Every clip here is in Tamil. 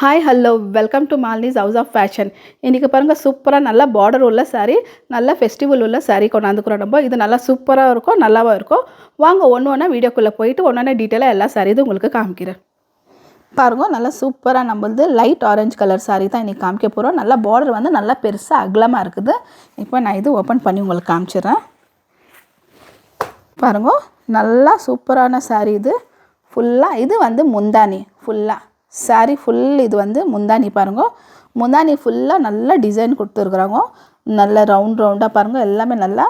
Hi hello welcome to Malini's house of fashion. இன்றைக்கி பாருங்கள் சூப்பராக நல்லா பார்டர் உள்ள சாரீ, நல்ல ஃபெஸ்டிவல் உள்ள சாரீ கொண்டாந்துக்கிறோம். நம்ம இது நல்லா சூப்பராக இருக்கும், நல்லாவும் இருக்கும். வாங்க ஒன்று ஒன்றா வீடியோக்குள்ளே போயிட்டு ஒன்று டீட்டெயிலாக எல்லா சாரீ இது உங்களுக்கு காமிக்கிறேன். பாருங்கள் நல்லா சூப்பராக நம்ம வந்து லைட் ஆரஞ்சு கலர் சாரீ தான் இன்றைக்கி காமிக்க போகிறோம். நல்லா பார்டர் வந்து நல்லா பெருசாக அகலமாக இருக்குது. இப்போ நான் இது ஓப்பன் பண்ணி உங்களுக்கு காமிச்சிடுறேன். பாருங்கள் நல்லா சூப்பரான சாரீ இது. ஃபுல்லாக இது வந்து முந்தானி ஃபுல்லாக சாரீ ஃபுல் இது வந்து முந்தானி. பாருங்கள் முந்தானி ஃபுல்லாக நல்லா டிசைன் கொடுத்துருக்குறாங்க. நல்ல ரவுண்டாக பாருங்கள், எல்லாமே நல்லா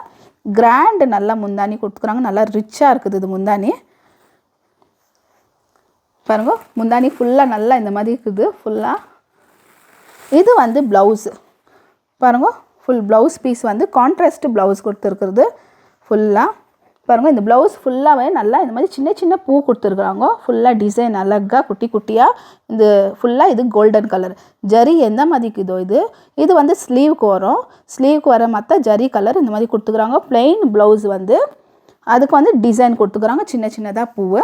கிராண்டு நல்லா முந்தானி கொடுத்துக்குறாங்க. நல்லா ரிச்சாக இருக்குது இது முந்தானி. பாருங்கள் முந்தானி ஃபுல்லாக நல்லா இந்த மாதிரி இருக்குது. ஃபுல்லாக இது வந்து ப்ளவுஸு பாருங்கள், ஃபுல் ப்ளவுஸ் பீஸ் வந்து கான்ட்ராஸ்ட் ப்ளவுஸ் கொடுத்துருக்குறது. ஃபுல்லாக பாருங்கள் இந்த ப்ளவுஸ் ஃபுல்லாகவே நல்லா இந்த மாதிரி சின்ன சின்ன பூ கொடுத்துருக்குறாங்க. ஃபுல்லாக டிசைன் அழகாக குட்டி குட்டியாக இந்த ஃபுல்லாக இது கோல்டன் கலர் ஜரி எந்த மாதிரிக்குதோ இது வந்து ஸ்லீவுக்கு வரும். ஸ்லீவுக்கு வர மற்ற ஜரி கலர் இந்த மாதிரி கொடுத்துக்குறாங்க. ப்ளெயின் ப்ளவுஸ் வந்து அதுக்கு வந்து டிசைன் கொடுத்துக்குறாங்க சின்ன சின்னதாக பூவு.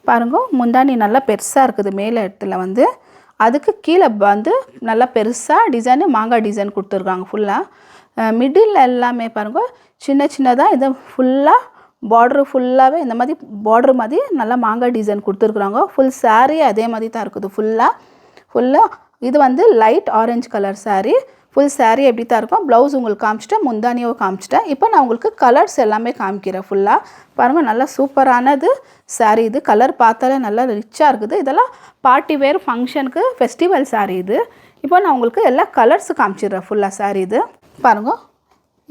பாருங்கள் முந்தானி நல்லா பெருசாக இருக்குது. மேலே இடத்துல வந்து அதுக்கு கீழே வந்து நல்லா பெருசாக டிசைனு மாங்காய் டிசைன் கொடுத்துருக்காங்க. ஃபுல்லாக மிடில் எல்லாமே பாருங்கள் சின்ன சின்னதாக இது ஃபுல்லாக பார்ட்ரு ஃபுல்லாகவே இந்த மாதிரி பார்ட்ரு மாதிரி நல்லா மாங்காய் டிசைன் கொடுத்துருக்குறாங்க. ஃபுல் சாரீ அதே மாதிரி தான் இருக்குது. ஃபுல்லாக இது வந்து light orange colour sari. Full sari எப்படி தான் இருக்கும். ப்ளவுஸ் உங்களுக்கு காமிச்சிட்டேன், முந்தானியோ காமிச்சிட்டேன். இப்போ நான் உங்களுக்கு கலர்ஸ் எல்லாமே காமிக்கிறேன். ஃபுல்லாக பாருங்கள் நல்லா சூப்பரானது சாரீ இது. கலர் பார்த்தாலே நல்லா ரிச்சாக இருக்குது. இதெல்லாம் பார்ட்டி வேர் ஃபங்க்ஷனுக்கு ஃபெஸ்டிவல் சாரீ இது. இப்போ நான் உங்களுக்கு எல்லா கலர்ஸு காமிச்சிடுறேன். ஃபுல்லாக சாரீ இது பாருங்கள்.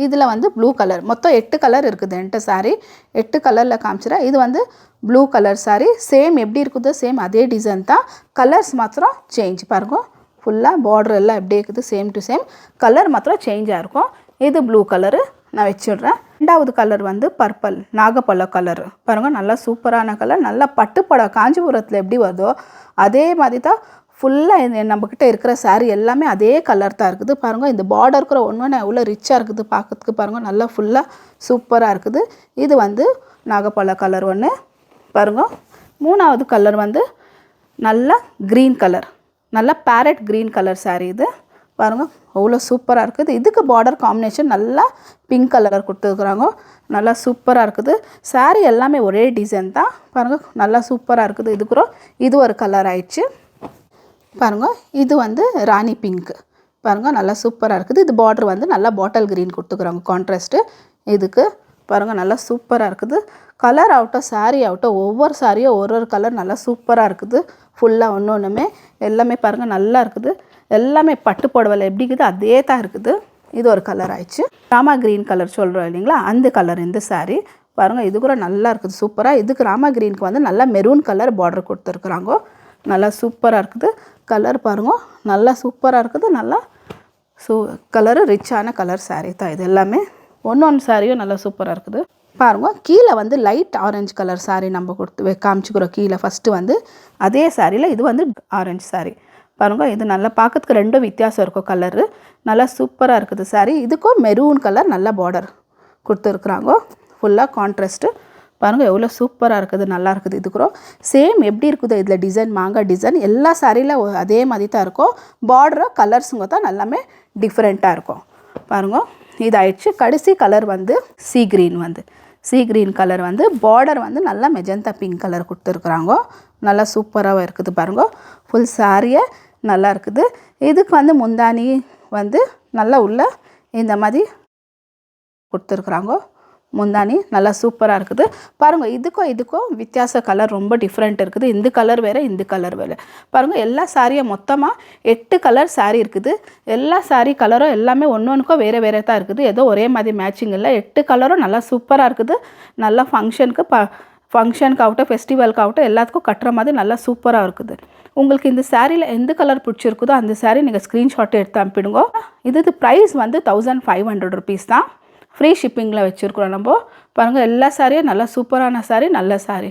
இதில் வந்து ப்ளூ கலர் மொத்தம் 8 கலர் இருக்குது என்கிட்ட சாரீ. 8 கலரில் காமிச்சிடறேன். இது வந்து ப்ளூ கலர் சாரீ. சேம் எப்படி இருக்குதோ சேம் அதே டிசைன் தான். கலர்ஸ் மாத்திரம் சேஞ்ச். பாருங்கள் ஃபுல்லாக பார்டர் எல்லாம் எப்படி இருக்குது சேம் டு சேம். கலர் மாத்திரம் சேஞ்சாக இருக்கும். இது ப்ளூ கலரு நான் வச்சிடுறேன். ரெண்டாவது கலர் வந்து பர்பிள் நாகப்பழ கலர். பாருங்கள் நல்லா சூப்பரான கலர். நல்லா பட்டுப்படம் காஞ்சிபுரத்தில் எப்படி வருதோ அதே மாதிரி தான் ஃபுல்லாக நம்மக்கிட்ட இருக்கிற சாரீ எல்லாமே அதே கலர் தான் இருக்குது. பாருங்கள் இந்த பார்டர் இருக்கிற ஒன்று எவ்வளோ ரிச்சாக இருக்குது பார்க்கறதுக்கு. பாருங்கள் நல்லா ஃபுல்லாக சூப்பராக இருக்குது. இது வந்து நாகப்பழ கலர் ஒன்று. பாருங்கள் மூணாவது கலர் வந்து நல்லா க்ரீன் கலர், நல்லா பேரட் க்ரீன் கலர் சாரீ இது. பாருங்கள் அவ்வளோ சூப்பராக இருக்குது. இதுக்கு பார்டர் காம்பினேஷன் நல்லா பிங்க் கலர் கொடுத்துருக்குறாங்க. நல்லா சூப்பராக இருக்குது. சாரீ எல்லாமே ஒரே டிசைன் தான். பாருங்கள் நல்லா சூப்பராக இருக்குது. இதுக்குறோம் இது ஒரு கலர் ஆயிடுச்சு. பாருங்கள் இது வந்து ராணி பிங்க்கு. பாருங்கள் நல்லா சூப்பராக இருக்குது. இது பார்டர் வந்து நல்லா பாட்டில் க்ரீன் கொடுத்துக்குறாங்க கான்ட்ராஸ்ட்டு இதுக்கு. பாருங்கள் நல்லா சூப்பராக இருக்குது. கலர் ஆகட்டும் சாரீ ஆகட்டும் ஒவ்வொரு சாரியும் ஒரு கலர் நல்லா சூப்பராக இருக்குது. ஃபுல்லாக ஒன்றுமே எல்லாமே பாருங்கள் நல்லா இருக்குது. எல்லாமே பட்டு புடவைல எப்படி இருக்குது அதே தான் இருக்குது. இது ஒரு கலர் ஆயிடுச்சு. ராமா க்ரீன் கலர் சொல்கிறோம் இல்லைங்களா, அந்த கலர் இந்த சாரீ. பாருங்கள் இது கூட நல்லா இருக்குது சூப்பராக. இதுக்கு ராமா க்ரீனுக்கு வந்து நல்லா மெரூன் கலர் பார்டர் கொடுத்துருக்குறாங்க. நல்லா சூப்பராக இருக்குது. கலர் பாருங்கள் நல்லா சூப்பராக இருக்குது. நல்லா கலரு ரிச்சான கலர் சாரீ தான் இது எல்லாமே. ஒன்று சாரியும் நல்லா சூப்பராக இருக்குது. பாருங்கள் கீழே வந்து லைட் ஆரஞ்சு கலர் சாரீ நம்ம கொடுத்து காமிச்சிக்கிறோம். கீழே ஃபஸ்ட்டு வந்து அதே சாரியில் இது வந்து ஆரஞ்சு சாரீ. பாருங்கள் இது நல்லா பார்க்கறதுக்கு ரெண்டும் வித்தியாசம் இருக்கும் கலரு. நல்லா சூப்பராக இருக்குது சாரீ. இதுக்கும் மெரூன் கலர் நல்லா பார்டர் கொடுத்துருக்குறாங்க. ஃபுல்லாக கான்ட்ராஸ்ட்டு. பாருங்கள் எவ்வளோ சூப்பராக இருக்குது, நல்லா இருக்குது. இதுக்குறோம் சேம் எப்படி இருக்குதோ இதில் டிசைன் மாங்காய் டிசைன் எல்லா சாரியில் அதே மாதிரி தான் இருக்கும். பார்டரோ கலர்ஸுங்க தான் எல்லாமே டிஃப்ரெண்ட்டாக இருக்கும். பாருங்கள் இது ஆயிடுச்சு. கடைசி கலர் வந்து சீ க்ரீன் கலர் வந்து பார்டர் வந்து நல்லா மெஜந்தா பிங்க் கலர் கொடுத்துருக்குறாங்க. நல்லா சூப்பராகவும் இருக்குது. பாருங்கள் ஃபுல் சாரியை நல்லா இருக்குது. இதுக்கு வந்து முந்தானி வந்து நல்லா உள்ள இந்த மாதிரி கொடுத்துருக்குறாங்க. முந்தானி நல்லா சூப்பராக இருக்குது. பாருங்கள் இதுக்கும் வித்தியாச கலர் ரொம்ப டிஃப்ரெண்ட் இருக்குது. இந்த கலர் வேறு இந்த கலர் வேறு. பாருங்கள் எல்லா சாரியும் மொத்தமாக 8 கலர் சாரீ இருக்குது. எல்லா சாரீ கலரும் எல்லாமே ஒன்றுக்கும் வேறு தான் இருக்குது. ஏதோ ஒரே மாதிரி மேட்சிங் இல்லை. 8 கலரும் நல்லா சூப்பராக இருக்குது. நல்லா ஃபங்க்ஷனுக்கு ஆகட்டும் ஃபெஸ்டிவலுக்கு ஆகட்டும் எல்லாத்துக்கும் கட்டுற மாதிரி நல்லா சூப்பராக இருக்குது. உங்களுக்கு இந்த சாரியில் எந்த கலர் பிடிச்சிருக்குதோ அந்த சாரீ நீங்கள் ஸ்க்ரீன்ஷாட் எடுத்து அனுப்பிடுங்க. இது ப்ரைஸ் வந்து 1500 ருபீஸ் தான். ஃப்ரீ ஷிப்பிங்கில் வச்சுருக்குறோம் நம்ம. பாருங்கள் எல்லா சாரியும் நல்லா சூப்பரான சாரீ, நல்ல சாரீ.